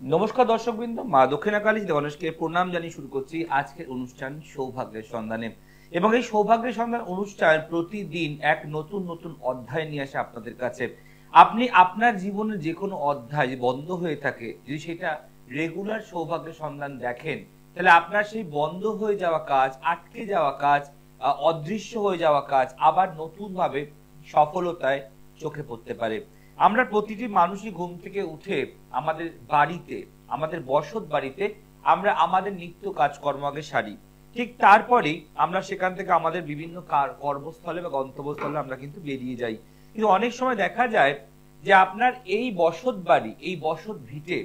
নমস্কার দর্শকবৃন্দ, মা দক্ষিণাকালী দেবালয়কে প্রণাম জানিয়ে শুরু করছি আজকের অনুষ্ঠান সৌভাগ্যের সন্ধানে। এবং এই সৌভাগ্যের সন্ধান অনুষ্ঠান প্রতিদিন এক নতুন নতুন অধ্যায় নিয়ে আসে আপনাদের কাছে। আপনি আপনার জীবনের যে কোনো অধ্যায় বন্ধ হয়ে থাকে, যদি সেটা রেগুলার সৌভাগ্যের সন্ধান দেখেন, তাহলে আপনার সেই বন্ধ হয়ে যাওয়া কাজ, আটকে যাওয়া কাজ, অদৃশ্য হয়ে যাওয়া কাজ আবার নতুন ভাবে সফলতায় চোখে পড়তে পারে। আমরা প্রতিটি মানুষই ঘুম থেকে উঠে আমাদের বাড়িতে, আমাদের বসত বাড়িতে আমরা আমাদের নিত্য কাজকর্ম আগে সারি। ঠিক তারপরেই আমরা সেখান থেকে আমাদের বিভিন্ন কর্মস্থলে বা গন্তব্যস্থলে আমরা কিন্তু বেরিয়ে যাই। কিন্তু অনেক সময় দেখা যায় যে আপনার এই বসত বাড়ি, এই বসত ভিটে,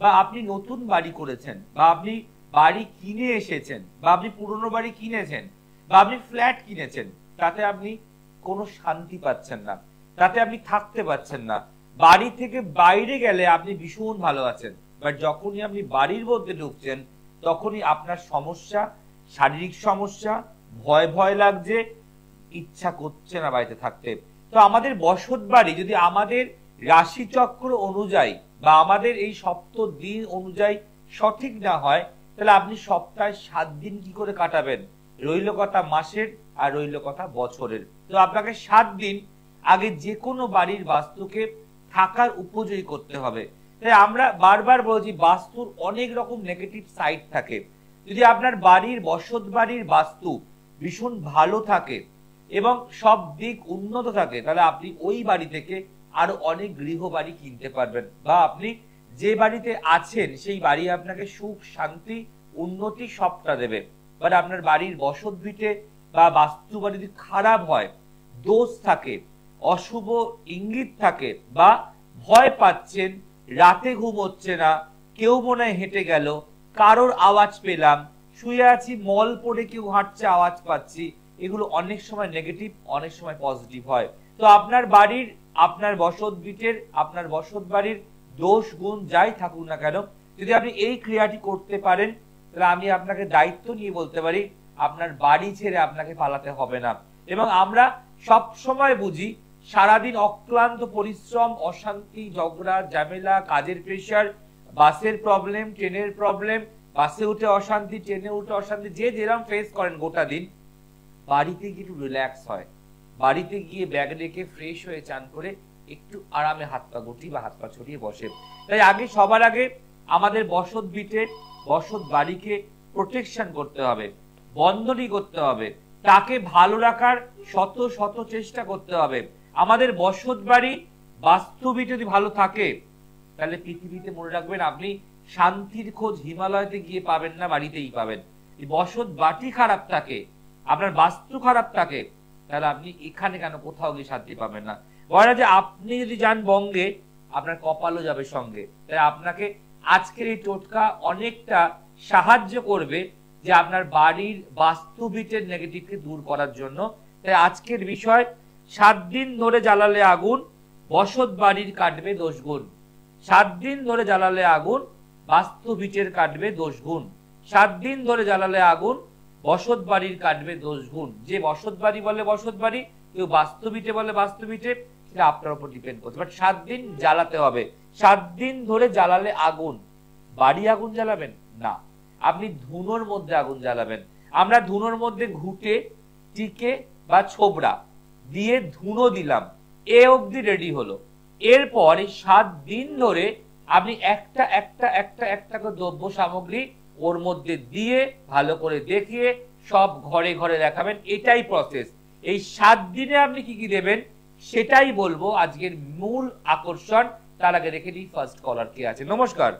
বা আপনি নতুন বাড়ি করেছেন, বা আপনি বাড়ি কিনে এসেছেন, বা আপনি পুরনো বাড়ি কিনেছেন, বা আপনি ফ্ল্যাট কিনেছেন, তাতে আপনি কোনো শান্তি পাচ্ছেন না, তাতে আপনি থাকতে পাচ্ছেন না। বাড়ি থেকে বাইরে গেলে আপনি ভীষণ ভালো আছেন, বাট যখনই আপনি বাড়ির মধ্যে ঢুকছেন তখনই আপনার সমস্যা, শারীরিক সমস্যা, ভয় ভয় লাগছে, ইচ্ছা করছে না বাড়িতে থাকতে। তো আমাদের বসত বাড়ি যদি আমাদের রাশিচক্র অনুযায়ী বা আমাদের এই সপ্ত দিন অনুযায়ী সঠিক না হয়, তাহলে আপনি সপ্তাহে 7 দিন কি করে কাটাবেন? রইল কথা মাসের, আর রইল কথা বছরের। তো আপনাকে 7 দিন আগে যে কোনো বাড়ির বাস্তুকে থাকার উপযোগী করতে হবে। তাই আমরা বারবার বলছি, বাস্তুর অনেক রকম নেগেটিভ সাইড থাকে। যদি আপনার বাড়ির, বসত বাড়ির বাস্তু ভীষণ ভালো থাকে এবং সব দিক উন্নত থাকে, তাহলে আপনি ওই বাড়ি থেকে আরো অনেক গৃহবাড়ি কিনতে পারবেন, বা আপনি যে বাড়িতে আছেন সেই বাড়ি আপনাকে সুখ, শান্তি, উন্নতি সবটা দেবে। বাট আপনার বাড়ির বসত ভিটে বা বাস্তু বাড়ি যদি খারাপ হয়, দোষ থাকে, অশুভ ইঙ্গিত থাকে, বা ভয় পাচ্ছেন, রাতে ঘুম হচ্ছে না, কেউ মনে হয় হেঁটে গেল, কারোর আওয়াজ পেলাম, শুয়ে আছি মল পড়ে কেউ হাঁটছে আওয়াজ পাচ্ছি, এগুলো অনেক সময় নেগেটিভ, অনেক সময় পজিটিভ হয়। তো আপনার বাড়ির, আপনার বসত ভিটের, আপনার বসত বাড়ির দোষ গুণ যাই থাকুক না কেন, যদি আপনি এই ক্রিয়াটি করতে পারেন, তাহলে আমি আপনাকে দায়িত্ব নিয়ে বলতে পারি আপনার বাড়ি ছেড়ে আপনাকে পালাতে হবে না। এবং আমরা সব সময় বুঝি সারাদিন অক্লান্ত পরিশ্রম, অশান্তি, ঝগড়া, ঝামেলা, কাজের প্রেশার, বাসের প্রবলেম, ট্রেনের প্রবলেম, বাসে উঠে অশান্তি, ট্রেনে উঠে অশান্তি, যে যেরকম ফেস করেন গোটা দিন, বাড়িতে গিয়ে একটু রিল্যাক্স হয়, বাড়িতে গিয়ে ব্যাগ রেখে ফ্রেশ হয়ে চান করে একটু আরামে হাত পা গুটি বা হাত পা ছড়িয়ে বসে। তাই আগে, সবার আগে আমাদের বসত ভিটে, বসত বাড়িকে প্রোটেকশন করতে হবে, বন্ধনী করতে হবে, তাকে ভালো রাখার শত শত চেষ্টা করতে হবে। আমাদের বসত বাড়ি, বাস্তবিক যদি ভালো থাকে, তাহলে পৃথিবীতে মনে রাখবেন আপনি শান্তির খোঁজ হিমালয়তে গিয়ে পাবেন না, বাড়িতেই পাবেন। বসত বাটি খারাপ থাকে, আপনার বাস্তু খারাপ থাকে, তাহলে আপনি এখানে কেন কোথাও গিয়ে শান্তি পাবেন না। বলা যে আপনি যদি যান বঙ্গে, আপনার কপালও যাবে সঙ্গে। তাই আপনাকে আজকের এই টোটকা অনেকটা সাহায্য করবে যে আপনার বাড়ির বাস্তুবিটের নেগেটিভকে দূর করার জন্য। তাই আজকের বিষয়, 7 দিন ধরে জ্বালালে আগুন, বসত বাড়ির কাটবে দোষ গুণ। 7 দিন ধরে জ্বালালে আগুন, বাস্তুবিটের কাটবে দোষ গুণ। 7 দিন ধরে জ্বালালে আগুন, বসত বাড়ির কাটবে দোষ গুণ। যে বসত বাড়ি বলে বসত বাড়ি, কেউ বাস্তুবিটে বলে বাস্তুবিটে, সেটা আপনার উপর ডিপেন্ড করছে। বাট 7 দিন জ্বালাতে হবে। 7 দিন ধরে জ্বালালে আগুন, বাড়ি আগুন জ্বালাবেন না, আপনি ধুনোর মধ্যে আগুন জ্বালাবেন। আমরা ধুনোর মধ্যে ঘুটে, টিকে বা ছোবড়া দিয়ে ধুনো দিলাম, এ অবধি রেডি হলো। এরপর 7 দিন ধরে আপনি একটা একটা একটা একটা করে দ্রব্য সামগ্রী ওর মধ্যে দিয়ে ভালো করে দেখিয়ে সব ঘরে ঘরে দেখাবেন। এটাই প্রসেস। এই 7 দিনে আপনি কি কি দেবেন সেটাই বলবো আজকের মূল আকর্ষণ। তার আগে দেখে নিই ফার্স্ট কলার কে আছে। নমস্কার।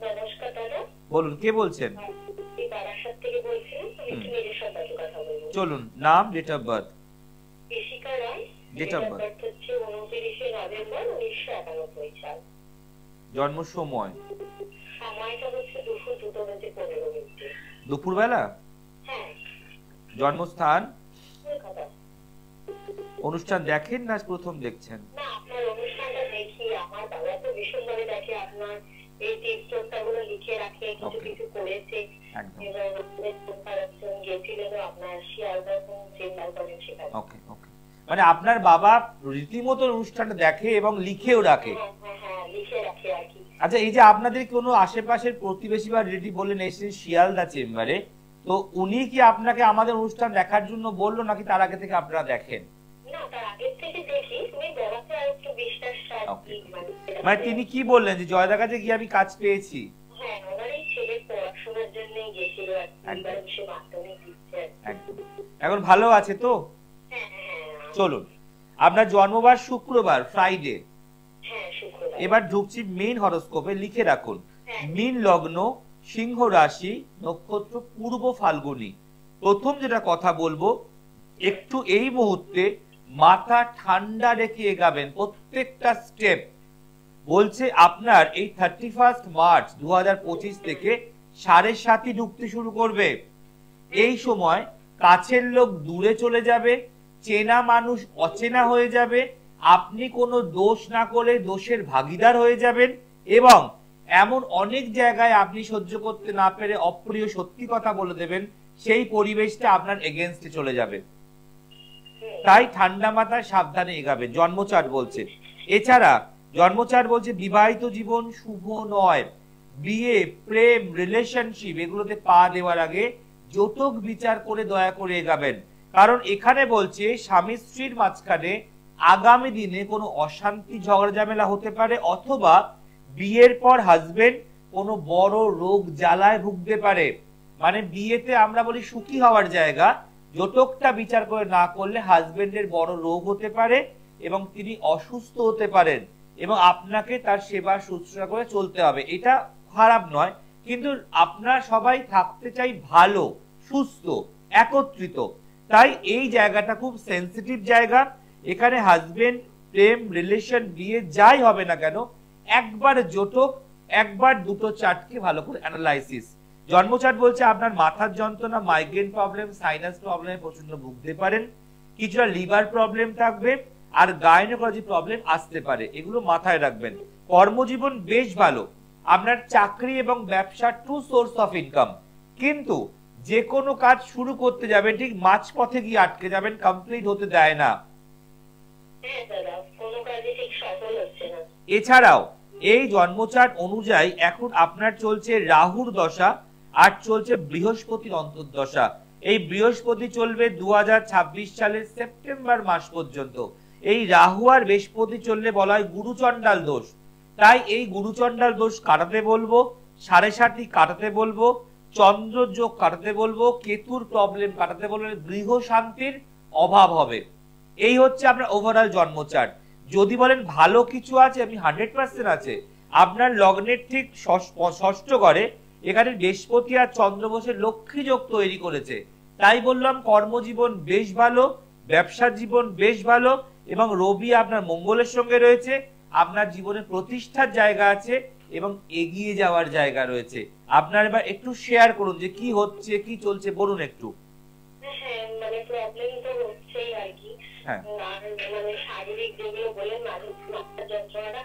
নমস্কার দাদা। বলুন, কে বলছেন? আমি বারাসাত থেকে বলছি। একটু নিজের সম্পর্কে কথা বলবো। চলুন, নাম, date of birth. Rishika Roy. Date of birth হচ্ছে 29শে নভেম্বর 1991 সাল। জন্ম সময়? সময়টা হচ্ছে দুপুর 2:15 দুপুরবেলা? হ্যাঁ। জন্মস্থান? কলকাতা। অনুষ্ঠান দেখেন না প্রথম দেখছেন? না, আপনার অনুষ্ঠানটা দেখি। আমার বাবা তো ভীষণভাবে দেখে, আপনার এই টিপসগুলো লিখে রাখে, কিছু কিছু করেছে। এবং গেছিলেন আপনার শিয়ালদা চেম্বার করেন সেখানে। ওকে ওকে, মানে আপনার বাবা রীতিমতো অনুষ্ঠানটা দেখে এবং লিখেও রাখে। হ্যাঁ, লিখে রাখি আর কি। আচ্ছা, এই যে আপনাদের কোনো আশেপাশের প্রতিবেশী বা রিলেটিভ বললেন এসেছেন শিয়ালদা চেম্বারে, তো উনি কি আপনাকে আমাদের অনুষ্ঠান দেখার জন্য বললো নাকি তার আগে থেকে আপনারা দেখেন? না, তার আগে থেকে দেখি, তুমি বলাতে আর একটু বিশ্বাস মানে তিনি কি বললেন যে জয়দার কাছে গিয়ে আমি কাজ পেয়েছি? হ্যাঁ, ওনার এই ছেলে পড়াশোনার জন্য গেছিল আর কি, মাধ্যমিক দিচ্ছে। একদম। এখন ভালো আছে তো? হ্যাঁ হ্যাঁ। চলুন, আপনার জন্মবার শুক্রবার, ফ্রাইডে। হ্যাঁ, শুক্রবার। এবার ঢুকছি মেইন হরোস্কোপে, লিখে রাখুন। মীন লগ্ন, সিংহ রাশি, নক্ষত্র পূর্ব ফাল্গুনী। প্রথম যেটা কথা বলবো, একটু এই মুহূর্তে মাথা ঠান্ডা রেখে এগাবেন প্রত্যেকটা স্টেপ। বলছে আপনার এই 31 মার্চ 2025 থেকে 7.5 ঢুকতে শুরু করবে। এই সময় কাছের লোক দূরে চলে যাবে, চেনা মানুষ অচেনা হয়ে যাবে, আপনি কোনো দোষ না করে দোষের ভাগীদার হয়ে যাবেন, এবং এমন অনেক জায়গায় আপনি সহ্য করতে না পেরে অপ্রিয় সত্যি কথা বলে দেবেন, সেই পরিবেশটা আপনার এগেনস্টে চলে যাবে। তাই ঠান্ডা মাথায় সাবধানে এগাবে, জন্মচার বলছে। এছাড়া জন্মচার বলছে বিবাহিত জীবন শুভ নয়। বিয়ে, প্রেম, রিলেশনশিপ এগুলোতে পা দেওয়ার আগে যৌতুক বিচার করে দয়া করে এগাবেন। কারণ এখানে বলছে স্বামী স্ত্রীর মাঝখানে আগামী দিনে কোনো অশান্তি ঝগড়া ঝামেলা হতে পারে, অথবা বিয়ের পর হাজবেন্ড কোনো বড় রোগ জ্বালায় ভুগতে পারে। মানে বিয়েতে আমরা বলি সুখী হওয়ার জায়গা, যৌতুকটা বিচার করে না করলে হাজবেন্ডের বড় রোগ হতে পারে এবং তিনি অসুস্থ হতে পারেন, এবং আপনাকে তার সেবা শুশ্রূষা করে চলতে হবে। এটা খারাপ নয়, কিন্তু আপনারা সবাই থাকতে চাই ভালো, সুস্থ, একত্রিত। তাই এই জায়গাটা খুব সেন্সিটিভ জায়গা। এখানে হাজবেন্ড, প্রেম, রিলেশন, বিয়ে যাই হবে না কেন, একবার যৌতুক, একবার দুটো চার্টকে ভালো করে অ্যানালাইসিস। জন্মচার্ট বলছে আপনার মাথার যন্ত্রণা, মাইগ্রেন প্রবলেম, সাইনাস প্রবলেমে প্রচন্ড ভুগতে পারেন, কিছুটা লিভার প্রবলেম থাকবে, আর গাইনোকোলজি প্রবলেম আসতে পারে, এগুলো মাথায় রাখবেন। কর্মজীবন বেশ ভালো, আপনার চাকরি এবং ব্যবসা টু সোর্স অফ ইনকাম, কিন্তু যে কোনো কাজ শুরু করতে যাবেন ঠিক মাঝপথে গিয়ে আটকে যাবেন, কমপ্লিট হতে দেয় না। এছাড়াও এই জন্মচার্ট অনুযায়ী এখন আপনার চলছে রাহুর দশা আর চলছে বৃহস্পতির অন্তর্দশা। এই বৃহস্পতি চলবে 2026 সালের সেপ্টেম্বর মাস পর্যন্ত। এই রাহু আর বৃহস্পতি চললে বলা হয় গুরুচণ্ডাল দোষ। তাই এই গুরুচণ্ডাল দোষ কাটাতে বলবো, 7.5 কাটাতে বলবো, চন্দ্র যোগ কাটাতে বলবো, কেতুর প্রবলেম কাটাতে বলবো, গৃহ শান্তির অভাব হবে। এই হচ্ছে আপনার ওভারঅল জন্মচার্ট। যদি বলেন ভালো কিছু আছে, আমি 100% আছে। আপনার লগ্নের ঠিক ষষ্ঠ ঘরে এখানে বৃহস্পতি আর চন্দ্র বসে লক্ষ্মী যোগ তৈরি করেছে। তাই বললাম কর্মজীবন বেশ ভালো, ব্যবসার জীবন বেশ ভালো, এবং রবি আপনার মঙ্গলের সঙ্গে রয়েছে। আপনার জীবনে প্রতিষ্ঠার জায়গা আছে এবং এগিয়ে যাওয়ার জায়গা রয়েছে। আপনার এবার একটু শেয়ার করুন যে কি হচ্ছে, কি চলছে, বলুন একটু। হ্যাঁ, মানে প্রবলেম তো হচ্ছেই আর কি। আর মানে শারীরিক যেগুলো বলে মাথার যন্ত্রণাটা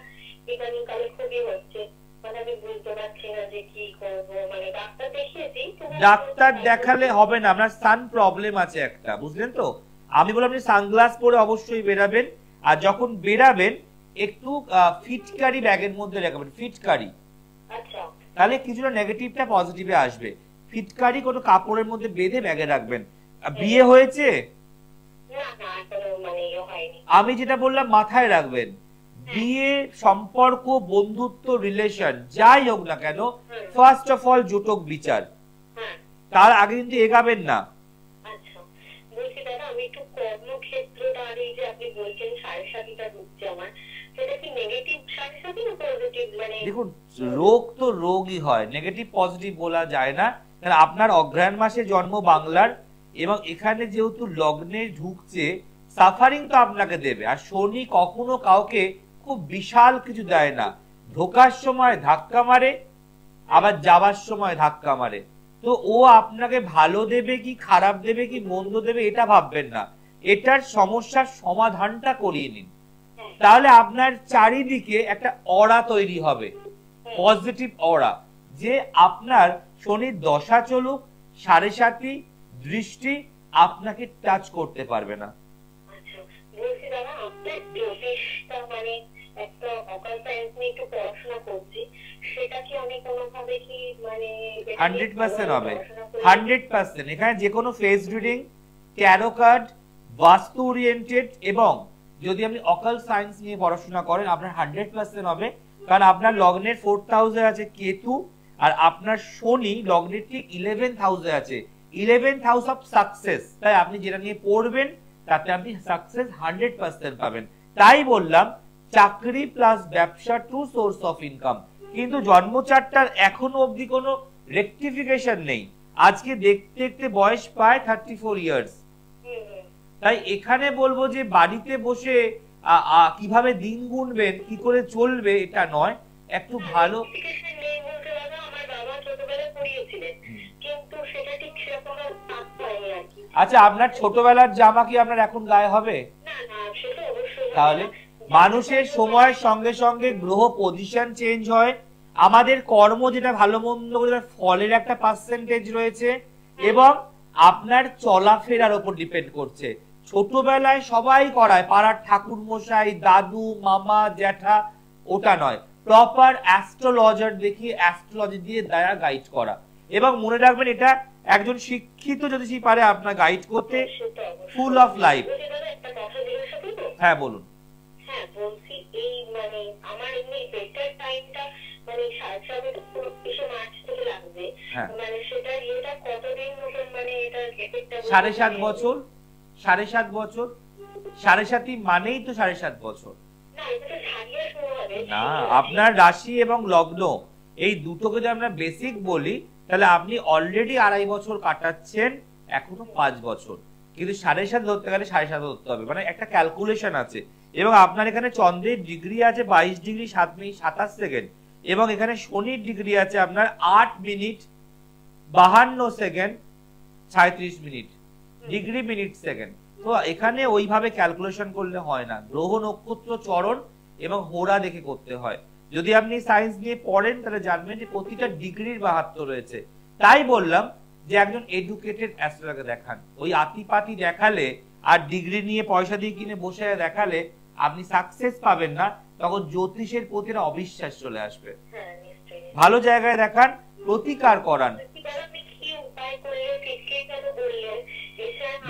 ইদানিং কালে খুবই হচ্ছে। মানে আমি বুঝতে পারছি না যে কি করবো। মানে ডাক্তার দেখিয়েছি, ডাক্তার দেখালে হবে না, আপনার সান প্রবলেম আছে একটা, বুঝলেন তো। আমি বললাম আপনি সানগ্লাস পরে অবশ্যই বেরাবেন, আর যখন বেরাবেন একটু ফিটকারি ব্যাগের মধ্যে রাখবেন, ফিটকারি। আচ্ছা, তাহলে কিছুটা নেগেটিভটা পজিটিভে আসবে। ফিটকারি কোনো কাপড়ের মধ্যে বেঁধে ব্যাগে রাখবেন। বিয়ে হয়েছে? আমি যেটা বললাম মাথায় রাখবেন, বিয়ে, সম্পর্ক, বন্ধুত্ব, রিলেশন যাই হোক না কেন, ফার্স্ট অফ অল যৌতুক বিচার, তার আগে কিন্তু এগাবেন না। আচ্ছা, বলছি দাদা, আমি একটু কর্মক্ষেত্রটা আর এই যে আপনি বলছেন 7.5টা ঢুকছে আমার, সেটা কি নেগেটিভ 7.5 না পজিটিভ? মানে দেখুন, রোগ তো রোগই হয়, নেগেটিভ পজিটিভ বলা যায় না। কারণ আপনার অগ্রহায়ণ মাসে জন্ম বাংলার, এবং এখানে যেহেতু লগ্নে ঢুকছে, সাফারিং তো আপনাকে দেবে। আর শনি কখনো কাউকে খুব বিশাল কিছু দেয় না, ঢোকার সময় ধাক্কা মারে, আবার যাবার সময় ধাক্কা মারে। তো ও আপনাকে ভালো দেবে কি খারাপ দেবে কি মন্দ দেবে এটা ভাববেন না, এটার সমস্যার সমাধানটা করিয়ে নিন। তাহলে আপনার চারিদিকে একটা অরা তৈরি হবে, পজিটিভ অরা, যে আপনার শনির দশা চলুক, 7.5 দৃষ্টি আপনাকে টাচ করতে পারবে না। আচ্ছা, বলছি দাদা, আপনার জ্যোতিষটা মানে একটা অকাল সায়েন্স নিয়ে একটু পড়াশোনা করছি, সেটা কি আমি কোনোভাবে কি মানে 100% হবে, 100%। এখানে যে কোনো ফেস রিডিং, ট্যারো কার্ড, বাস্তু ওরিয়েন্টেড এবং যদি আপনি অকাল সায়েন্স নিয়ে পড়াশোনা করেন আপনার 100% হবে। কারণ আপনার লগ্নের 4th হাউসে আছে কেতু, আর আপনার শনি লগ্নের ঠিক 11th হাউসে আছে, 11th হাউস অফ সাকসেস। তাই আপনি যেটা নিয়ে পড়বেন তাতে আপনি সাকসেস 100% পাবেন। তাই বললাম চাকরি প্লাস ব্যবসা টু সোর্স অফ ইনকাম। কিন্তু জন্মচারটার এখনো অবধি কোনো রেকটিফিকেশন নেই। আজকে দেখতে দেখতে বয়স প্রায় 34 ইয়ার্স। তাই এখানে বলবো যে বাড়িতে বসে কিভাবে দিন গুনবেন, কি করে চলবে, এটা নয়, একটু ভালো। আচ্ছা, আপনার ছোটবেলার জামা কি আপনার এখন গায়ে হবে? তাহলে মানুষের সময়ের সঙ্গে সঙ্গে গ্রহ পজিশন চেঞ্জ হয়, আমাদের কর্ম যেটা ভালো মন্দ ফলের একটা পার্সেন্টেজ রয়েছে, এবং আপনার চলাফেরার উপর ডিপেন্ড করছে। ছোটবেলায় সবাই করায়, পাড়ার ঠাকুর মশাই, দাদু, মামা, জ্যাঠা, ওটা নয়, প্রপার অ্যাস্ট্রোলজার দেখিয়ে অ্যাস্ট্রোলজি দিয়ে দয়া গাইড করা। এবং মনে রাখবেন এটা একজন শিক্ষিত জ্যোতিষী পারে আপনার গাইড করতে, ফুল অফ লাইফ। হ্যাঁ বলুন। হ্যাঁ বলছি, এই মানে আমার এমনি বেটার টাইমটা মানে 7.5 থেকে লাগবে, মানে সেটা এটা কতদিন মতন মানে এটা এফেক্টটা 7.5 বছর, 7.5 বছর, 7.5 মানেই তো 7.5 বছর না। আপনার রাশি এবং লগ্ন এই দুটোকে যদি আমরা বেসিক বলি তাহলে আপনি অলরেডি 2.5 বছর কাটাচ্ছেন, এখনো 5 বছর। কিন্তু 7.5 ধরতে গেলে 7.5 ধরতে হবে, মানে একটা ক্যালকুলেশন আছে। এবং আপনার এখানে চন্দ্রের ডিগ্রি আছে 22 ডিগ্রি 7 মিনিট 27 সেকেন্ড, এবং এখানে শনির ডিগ্রি আছে আপনার 8 minute 52 second 37 minute, degree minute second. তো এখানে ওইভাবে ক্যালকুলেশন করলে হয় না, গ্রহ নক্ষত্র চরণ এবং হোরা দেখে করতে হয়। যদি আপনি সায়েন্স নিয়ে পড়েন তাহলে জানবেন যে প্রতিটা ডিগ্রির মাহাত্ম্য রয়েছে। তাই বললাম যে একজন এডুকেটেড অ্যাস্ট্রোলজারকে দেখান। ওই আতিপাতি দেখালে আর ডিগ্রি নিয়ে পয়সা দিয়ে কিনে বসে দেখালে আপনি সাকসেস পাবেন না, তখন জ্যোতিষের প্রতি অবিশ্বাস চলে আসবে। ভালো জায়গায় দেখান, প্রতিকার করান।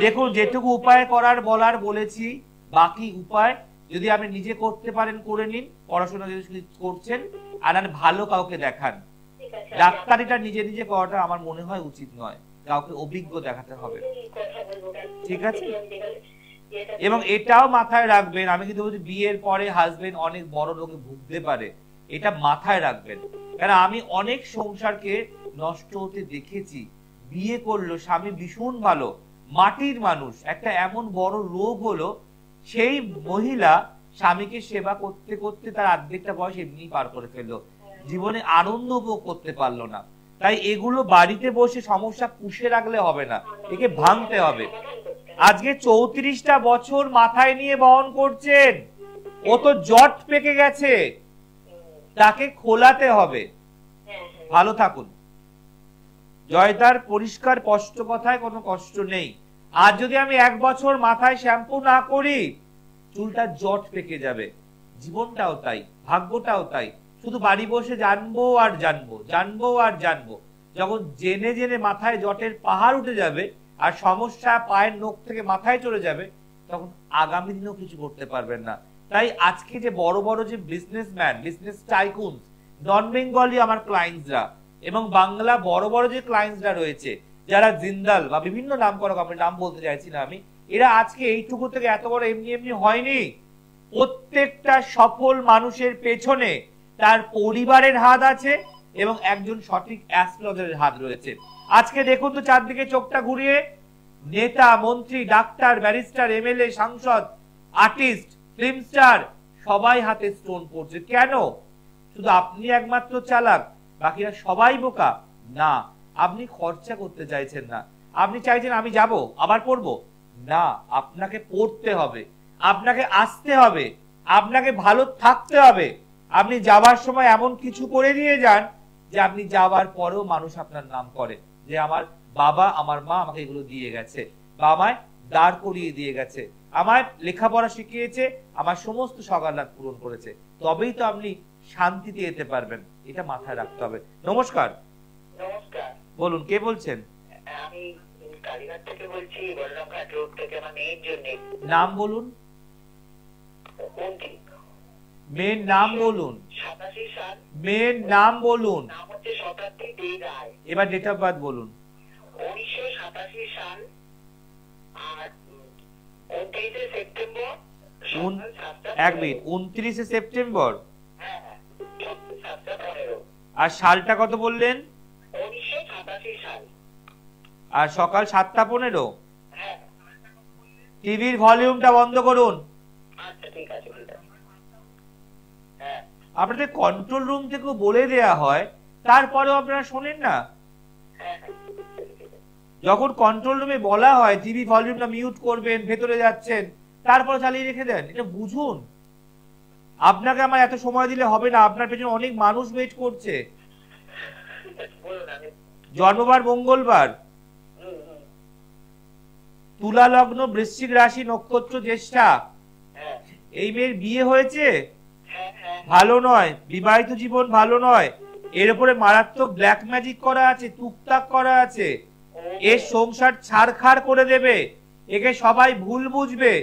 দেখুন যেটুকু উপায় করার বলার বলেছি, বাকি উপায় যদি আপনি নিজে করতে পারেন করে নিন, পড়াশোনা যদি করছেন, আর ভালো কাউকে দেখান। ডাক্তারিটা নিজে নিজে করাটা আমার মনে হয় উচিত নয়, কাউকে অভিজ্ঞ দেখাতে হবে, ঠিক আছে? এবং এটাও মাথায় রাখবেন, আমি কিন্তু বলছি বিয়ের পরে হাজবেন্ড অনেক বড় রোগে ভুগতে পারে, এটা মাথায় রাখবেন। কারণ আমি অনেক সংসারকে নষ্ট হতে দেখেছি। বিয়ে করলো, স্বামী ভীষণ ভালো, মাটির মানুষ, একটা এমন বড় রোগ হলো, সেই মহিলা স্বামীকে সেবা করতে করতে তার অর্ধেকটা বয়স এমনি পার করে ফেললো, জীবনে আনন্দ উপভোগ করতে পারলো না। তাই এগুলো বাড়িতে বসে সমস্যা পুষে রাখলে হবে না, একে ভাঙতে হবে। আজকে 34টা বছর মাথায় নিয়ে বহন করছেন, ও তো জট পেকে গেছে, তাকে খোলাতে হবে। ভালো থাকুন। জয়দার পরিষ্কার স্পষ্ট কথায় কোনো কষ্ট নেই। আর যদি আমি 1 বছর মাথায় শ্যাম্পু না করি চুলটা জট পেকে যাবে। জীবনটাও তাই, ভাগ্যটাও তাই, শুধু বাড়ি বসে জানবো আর জানবো, জানবো আর জানবো। যখন জেনে জেনে মাথায় জটের পাহাড় উঠে যাবে আর সমস্যা পায়ের নখ থেকে মাথায় চলে যাবে, তখন আগামী দিনেও কিছু করতে পারবেন না। তাই আজকে যে বড় বড় যে বিজনেসম্যান, বিজনেস টাইকুন, নন বেঙ্গলি আমার ক্লায়েন্টসরা এবং বাংলা বড় বড় যে ক্লায়েন্টসরা রয়েছে, যারা জিন্দাল বা বিভিন্ন নাম করা কোম্পানি, নাম বলতে চাইছি না আমি, এরা আজকে এইটুকু থেকে এত বড় এমনি এমনি হয়নি। প্রত্যেকটা সফল মানুষের পেছনে তার পরিবারের হাত আছে এবং একজন সঠিক অ্যাস্ট্রোলজারের হাত রয়েছে। আজকে দেখুন তো চারদিকে চোখটা ঘুরিয়ে, নেতা, মন্ত্রী, ডাক্তার, ব্যারিস্টার, এমএলএ, সাংসদ, আর্টিস্ট, ফিল্ম স্টার, সবাই হাতে স্টোন পড়ছে। কেন? শুধু আপনি একমাত্র চালাক, বাকিরা সবাই বোকা? না, আপনি খরচা করতে চাইছেন না, আপনি চাইছেন আমি যাব আবার পড়বো না। আপনাকে পড়তে হবে, আপনাকে আসতে হবে, আপনাকে ভালো থাকতে হবে। আপনি যাবার সময় এমন কিছু করে দিয়ে যান যে আপনি যাবার পরেও মানুষ আপনার নাম করে যে আমার বাবা, আমার মা আমাকে এগুলো দিয়ে গেছে, বা আমায় দাঁড় করিয়ে দিয়ে গেছে, আমায় লেখাপড়া শিখিয়েছে, আমার সমস্ত সকাল্লাদ পূরণ করেছে। তবেই তো আপনি শান্তিতে যেতে পারবেন, এটা মাথায় রাখতে হবে। নমস্কার। নমস্কার, বলুন, কে বলছেন? আমি কালীঘাট থেকে বলছি, বলরামঘাট রোড থেকে। আমার মেয়ের জন্য। নাম বলুন। কোনটি? মেয়ের নাম বলুন। 87 সাল। মেয়ের নাম বলুন। নাম হচ্ছে শতাব্দী দে রায়। এবার ডেট অফ বার্থ বলুন। 1987 সাল আর 29 সেপ্টেম্বর। এক মিনিট, 29 সেপ্টেম্বর। হ্যাঁ, 7:15। আর সালটা কত বললেন? 1987 সাল। আর সকাল 7:15। হ্যাঁ। টিভির ভলিউমটা বন্ধ করুন। আচ্ছা, ঠিক আছে, ঠিক আছে। হ্যাঁ। আপনাদের কন্ট্রোল রুম থেকেও বলে দেয়া হয়, তারপরেও আপনারা শোনেন না। হ্যাঁ। যখন কন্ট্রোল রুমে বলা হয় টিভি ভলিউমটা মিউট করবেন, ভেতরে যাচ্ছেন, তারপর চালিয়ে রেখে দেন। এটা বুঝুন। আপনাকে আমার এত সময় দিলে হবে না, আপনার পেছনে অনেক মানুষ ওয়েট করছে। জন্মবার মঙ্গলবার, তুলা লগ্ন, বৃশ্চিক রাশি, নক্ষত্র জ্যেষ্ঠা। এই মেয়ের বিয়ে হয়েছে? ভালো নয়, বিবাহিত জীবন ভালো নয়। এর উপরে মারাত্মক ব্ল্যাক ম্যাজিক করা আছে, টুকটাক করা আছে। এর সংসার ছাড়খাড় করে দেবে, একে সবাই ভুল বুঝবে।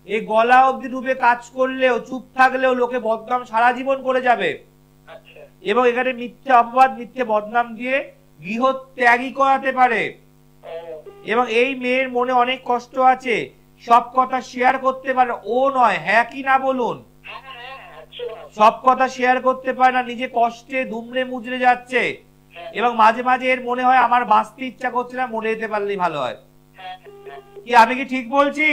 এই গলা অবধি ডুবে কাজ করলেও, চুপ থাকলেও লোকে বদনাম সারা জীবন করে যাবে। এবং এখানে মিথ্যে অপবাদ, মিথ্যে বদনাম দিয়ে গৃহ ত্যাগই করাতে পারে। এবং এই মেয়ের মনে অনেক কষ্ট আছে, সব কথা শেয়ার করতে পারে। ও নয়, হ্যাঁ কি না বলুন। সব কথা শেয়ার করতে পারে না, নিজে কষ্টে দুমড়ে মুচড়ে যাচ্ছে। এবং মাঝে মাঝে এর মনে হয় আমার বাঁচতে ইচ্ছা করছে না, মরে যেতে পারলেই ভালো হয়। কি আমি কি ঠিক বলছি?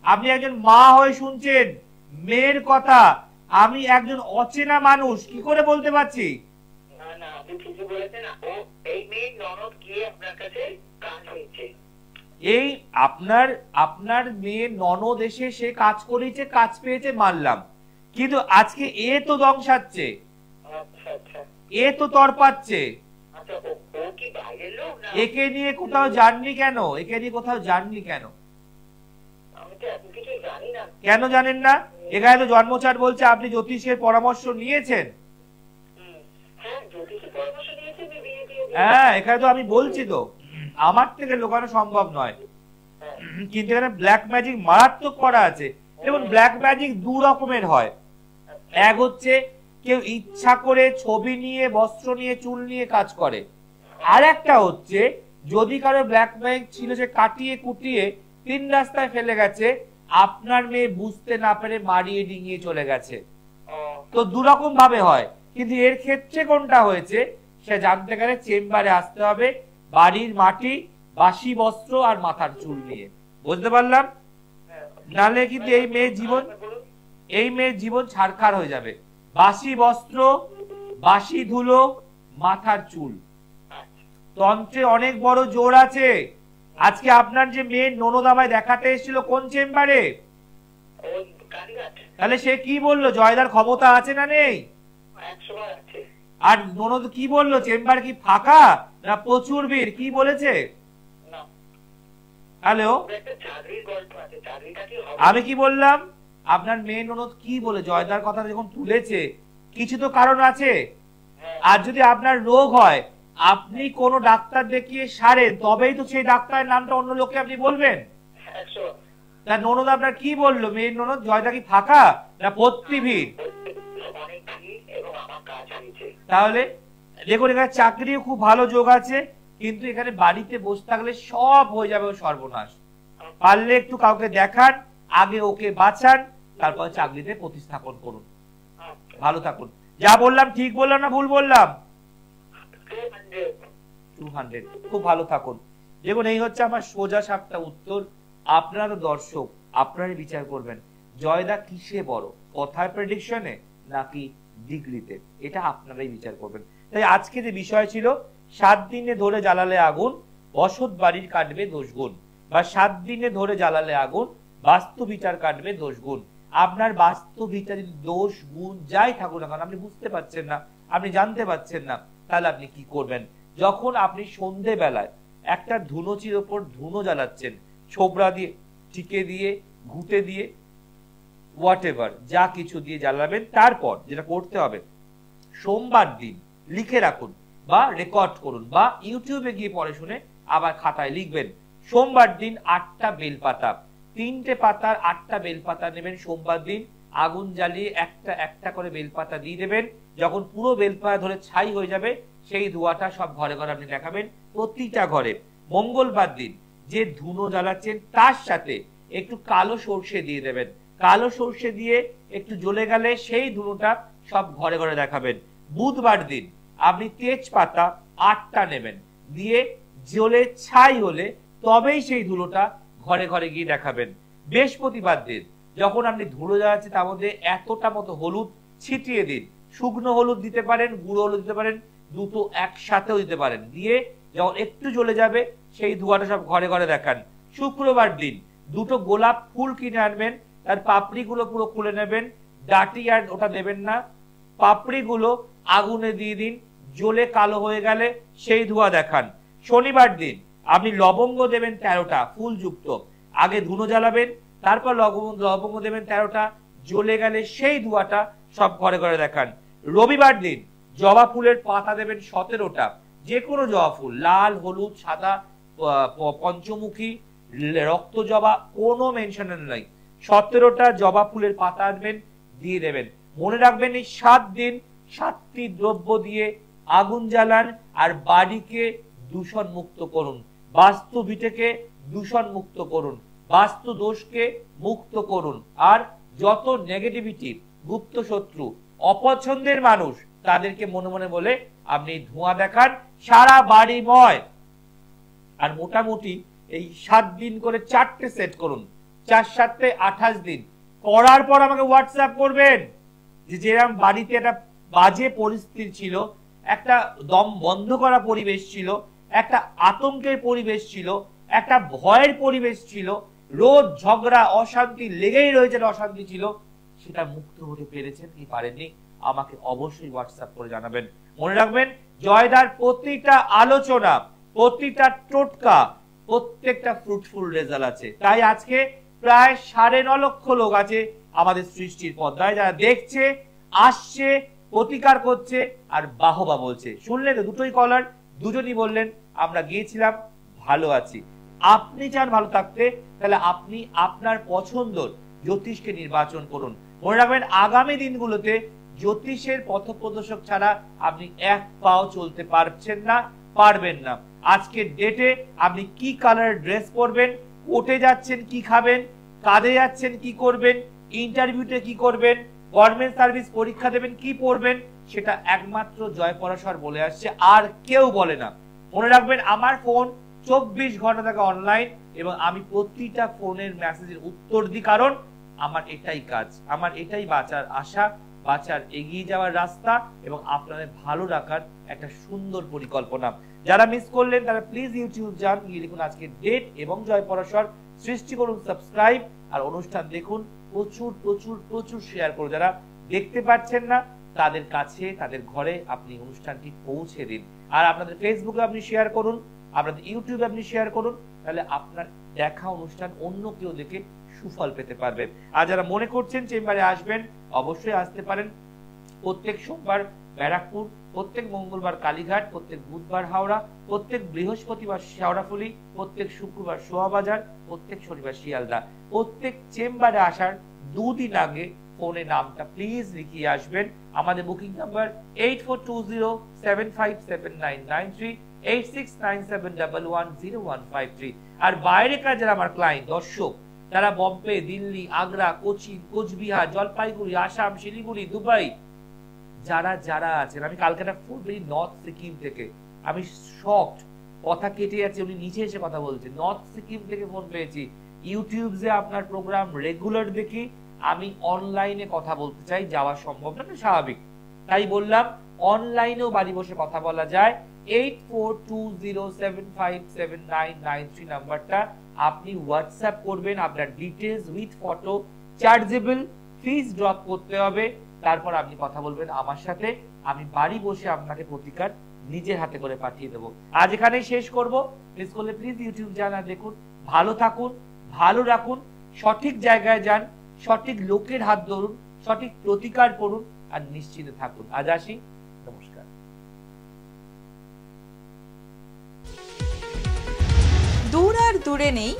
আপনি একজন মা হয়ে শুনছেন মেয়ের কথা, আমি একজন অচেনা মানুষ কি করে বলতে পারছি? এই আপনার মেয়ে ননদ এসে সে কাজ করেছে, কাজ পেয়েছে, মানলাম। কিন্তু আজকে এ তো দংশাচ্ছে, এ তো তরপাচ্ছে। একে নিয়ে কোথাও যাননি কেন? একে নিয়ে কোথাও যাননি কেন? কেন জানেন না? এখানে তো জন্মচার বলছে আপনি জ্যোতিষের পরামর্শ নিয়েছেন। হ্যাঁ, এখানে তো আমি বলছি তো, আমার থেকে লুকানো সম্ভব নয়। কিন্তু এখানে ব্ল্যাক ম্যাজিক মারাত্মক করা আছে। এবং ব্ল্যাক ম্যাজিক দু রকমের হয়। এক হচ্ছে কেউ ইচ্ছা করে ছবি নিয়ে, বস্ত্র নিয়ে, চুল নিয়ে কাজ করে। আর একটা হচ্ছে যদি কারো ব্ল্যাক ম্যাজিক ছিল, সে কাটিয়ে কুটিয়ে 3 রাস্তায় ফেলে গেছে, আপনার মেয়ে বুঝতে না পেরে মারিয়ে ডিঙিয়ে চলে গেছে। তো দুরকম ভাবে হয়। কিন্তু এর ক্ষেত্রে কোনটা হয়েছে সে জানতে গেলে চেম্বারে আসতে হবে, বাড়ির মাটি, বাসি বস্ত্র আর মাথার চুল নিয়ে। বুঝতে পারলাম? নালে কিন্তু এই মেয়ের জীবন ছারখার হয়ে যাবে। বাসি বস্ত্র, বাসি ধুলো, মাথার চুল। তন্ত্রে অনেক বড় জোর আছে। আজকে আপনার যে মেয়ের ননদ আমায় দেখাতে এসেছিল কোন চেম্বারে? তাহলে সে কি বললো? জয়দার ক্ষমতা আছে না নেই? আর ননদ কি বললো? চেম্বার কি ফাঁকা না প্রচুর ভিড়? কি বলেছে? হ্যালো, আমি কি বললাম? আপনার মেয়ে ননদ কি বলে জয়দার কথা যখন তুলেছে, কিছু তো কারণ আছে। আর যদি আপনার রোগ হয়, আপনি কোন ডাক্তার দেখিয়ে সারেন, তবেই তো সেই ডাক্তারের নামটা অন্য লোককে আপনি বলবেন। তার ননদ আপনার কি বললো? মেয়ের ননদ জয়দা কি ফাঁকা না ভর্তি ভিড়? তাহলে দেখুন, এখানে চাকরিও খুব ভালো যোগ আছে, কিন্তু এখানে বাড়িতে বসে থাকলে সব হয়ে যাবে সর্বনাশ। পারলে একটু কাউকে দেখান, আগে ওকে বাঁচান, তারপর চাকরিতে প্রতিস্থাপন করুন। ভালো থাকুন। যা বললাম ঠিক বললাম না ভুল বললাম? 200। খুব ভালো থাকুন। দেখুন, এই হচ্ছে আমার সোজা সাপটা উত্তর। আপনারা দর্শক, আপনারাই বিচার করবেন জয়দা কিসে বড়, কথার প্রেডিকশনে নাকি ডিগ্রিতে, এটা আপনারাই বিচার করবেন। তাই আজকে যে বিষয় ছিল 7 দিনে ধরে জ্বালালে আগুন, বসত বাড়ির কাটবে দোষগুণ, বা 7 দিনে ধরে জ্বালালে আগুন, বাস্তু বিচার কাটবে দোষগুণ। আপনার বাস্তু বিচার দোষ গুণ যাই থাকুক না কারণ আপনি বুঝতে পারছেন না, আপনি জানতে পারছেন না, তাহলে আপনি কি করবেন? যখন আপনি সন্ধে বেলায় একটা ধুনোচির ওপর ধুনো জ্বালাচ্ছেন, ছোবড়া দিয়ে, টিকে দিয়ে, ঘুঁটে দিয়ে, হোয়াটএভার যা কিছু দিয়ে জ্বালাবেন। তারপর যেটা করতে হবে, সোমবার দিন লিখে রাখুন বা রেকর্ড করুন বা ইউটিউবে গিয়ে পড়ে শুনে আবার খাতায় লিখবেন। সোমবার দিন 8টা বেলপাতা, 3টে পাতার 8টা বেলপাতা নেবেন। সোমবার দিন আগুন জ্বালিয়ে একটা একটা করে বেলপাতা দিয়ে দেবেন। যখন পুরো বেলপাতা ধরে ছাই হয়ে যাবে সেই ধোঁয়াটা সব ঘরে ঘরে আপনি দেখাবেন, প্রতিটা ঘরে। মঙ্গলবার দিন যে ধুনো জ্বালাচ্ছেন তার সাথে একটু কালো সর্ষে দিয়ে দেবেন। কালো সর্ষে দিয়ে একটু জ্বলে গেলে সেই ধুনোটা সব ঘরে ঘরে দেখাবেন। বুধবার দিন আপনি তেজপাতা 8টা নেবেন, দিয়ে জ্বলে ছাই হলে তবেই সেই ধুলোটা ঘরে ঘরে গিয়ে দেখাবেন। বৃহস্পতিবার দিন যখন আপনি ধুলো জ্বালাচ্ছেন তার মধ্যে এতটা মতো হলুদ ছিটিয়ে দিন। শুকনো হলুদ দিতে পারেন, গুঁড়ো হলুদ দিতে পারেন, দুটো একসাথেও দিতে পারেন। দিয়ে যখন একটু জ্বলে যাবে সেই ধোঁয়াটা সব ঘরে ঘরে দেখান। শুক্রবার দিন দুটো গোলাপ ফুল কিনে আনবেন, তার পাপড়িগুলো পুরো খুলে নেবেন, ডাটি আর ওটা দেবেন না, পাপড়িগুলো আগুনে দিয়ে দিন, জ্বলে কালো হয়ে গেলে সেই ধোঁয়া দেখান। শনিবার দিন আপনি লবঙ্গ দেবেন 13টা ফুলযুক্ত, আগে ধুনো জ্বালাবেন, তারপর লবঙ্গ দেবেন 13টা, জ্বলে গেলে সেই ধোঁয়াটা সব ঘরে ঘরে দেখান। রবিবার দিন জবা ফুলের পাতা দেবেন 17টা, যে কোনো জবা ফুল, লাল, হলুদ, সাদা, পঞ্চমুখী, রক্ত জবা, কোনো মেনশন নাই, 17টা জবা ফুলের পাতা আনবেন, দিয়ে দেবেন। মনে রাখবেন এই 7 দিন 7টি দ্রব্য দিয়ে আগুন জ্বালান আর বাড়িকে দূষণ মুক্ত করুন, বাস্তু ভিটেকে দূষণ মুক্ত করুন, বাস্তু দোষকে মুক্ত করুন। আর যত নেগেটিভিটি, গুপ্ত শত্রু, অপছন্দের মানুষ তাদেরকে মনে মনে বলে আপনি ধোঁয়া দেখান সারা বাড়িময়। আর মোটামুটি এই 7 দিন করে 4টে সেট করুন, 4 7 28 দিন করার পর আমাকে হোয়াটসঅ্যাপ করবেন যে যেরকম বাড়িতে একটা বাজে পরিস্থিতি ছিল, একটা দম বন্ধ করা পরিবেশ ছিল, একটা আতঙ্কের পরিবেশ ছিল, একটা ভয়ের পরিবেশ ছিল, রোজ ঝগড়া অশান্তি লেগেই রয়েছে, অশান্তি ছিল, সেটা মুক্ত হতে পেরেছেন কি পারেননি আমাকে অবশ্যই হোয়াটসঅ্যাপ করে জানাবেন। মনে রাখবেন জয়দার প্রতিটা আলোচনা, প্রতিটা টোটকা, প্রত্যেকটা ফ্রুটফুল রেজাল্ট আছে। তাই আজকে প্রায় 9.5 লক্ষ লোক আছে আমাদের সৃষ্টির পর্দায়, যারা দেখছে, আসছে, প্রতিকার করছে আর বাহবা বলছে। শুনলেন তো দুটোই কলার, দুজনই বললেন আমরা গিয়েছিলাম, ভালো আছি। আপনি চান ভালো থাকতে, তাহলে আপনি আপনার পছন্দর জ্যোতিষকে নির্বাচন করুন। মনে রাখবেন আগামী দিনগুলোতে জ্যোতিষের পথপ্রদর্শক ছাড়া আপনি এক পাও চলতে পারছেন না, পারবেন না। আজকের ডেটে আপনি কি কালারের ড্রেস পরবেন, কোর্টে যাচ্ছেন কি খাবেন, কাজে যাচ্ছেন কি করবেন, ইন্টারভিউতে কি করবেন, গভর্নমেন্ট সার্ভিস পরীক্ষা দেবেন কি পড়বেন, সেটা একমাত্র জয় পরাশর বলে আসছে, আর কেউ বলে না। মনে রাখবেন আমার ফোন 24 ঘন্টা থাকে অনলাইন এবং আমি প্রতিটা ফোনের মেসেজের উত্তর দিই, কারণ আমার এটাই কাজ, আমার এটাই বাঁচার আশা, বাঁচার এগিয়ে যাওয়ার রাস্তা এবং আপনাদের ভালো রাখার একটা সুন্দর পরিকল্পনা। যারা মিস করলেন তারা প্লিজ ইউটিউব যান, গিয়ে লিখুন আজকে ডেট এবং জয় পরাশর, সৃষ্টি করুন সাবস্ক্রাইব আর অনুষ্ঠান দেখুন, প্রচুর প্রচুর প্রচুর শেয়ার করুন। যারা দেখতে পাচ্ছেন না তাদের কাছে, তাদের ঘরে আপনি অনুষ্ঠানটি পৌঁছে দিন। আর আপনাদের ফেসবুকে আপনি শেয়ার করুন, আপনাদের ইউটিউবে আপনি শেয়ার করুন, তাহলে আপনার দেখা অনুষ্ঠান অন্য কেউ দেখে সুফল পেতে পারবেন। আর যারা মনে করছেন চেম্বারে আসবেন, অবশ্যই আসতে পারেন। প্রত্যেক সোমবার ব্যারাকপুর, প্রত্যেক মঙ্গলবার কালীঘাট, প্রত্যেক বুধবার হাওড়া, প্রত্যেক বৃহস্পতিবার শেওড়াফুলি, প্রত্যেক শুক্রবার সোয়াবাজার, প্রত্যেক শনিবার শিয়ালদা। প্রত্যেক চেম্বারে আসার 2 দিন আগে ফোনে নামটা প্লিজ লিখিয়ে আসবেন। আমাদের বুকিং নাম্বার 8420757993, 8697110153। আর বাইরেকার যারা আমার ক্লায়েন্ট দর্শক, তারা বম্বে, দিল্লি, আগ্রা, কোচিন, কোচবিহার, জলপাইগুড়ি, আসাম, শিলিগুড়ি, দুবাই, যারা যারা আছেন, আমি কালকে একটা ফোন পেয়েছি নর্থ সিকিম থেকে, আমি শকড, কথা কেটে যাচ্ছে, উনি নিচে এসে কথা বলছেন, নর্থ সিকিম থেকে ফোন পেয়েছি। ইউটিউবে আপনার প্রোগ্রাম রেগুলার দেখি, আমি অনলাইনে কথা বলতে চাই, যাওয়া সম্ভব না, স্বাভাবিক, তাই বললাম অনলাইনেও বাড়ি বসে কথা বলা যায়। 8420757993 নাম্বারটা আপনি হোয়াটসঅ্যাপ করবেন, আপনার details with photo, chargeable, fees drop করতে হবে, তারপর আপনি কথা বলবেন আমার সাথে, আমি বাড়ি বসে আপনাকে প্রতিকার নিজের হাতে করে পাঠিয়ে দেবো। আজ এখানেই শেষ করব। মিস করলে প্লিজ ইউটিউব যান আর দেখুন। ভালো থাকুন, ভালো রাখুন, সঠিক জায়গায় যান, সঠিক লোকের হাত ধরুন, সঠিক প্রতিকার করুন, আর নিশ্চিন্তে থাকুন। আজ আসি, নমস্কার। দূর আর দূরে নেই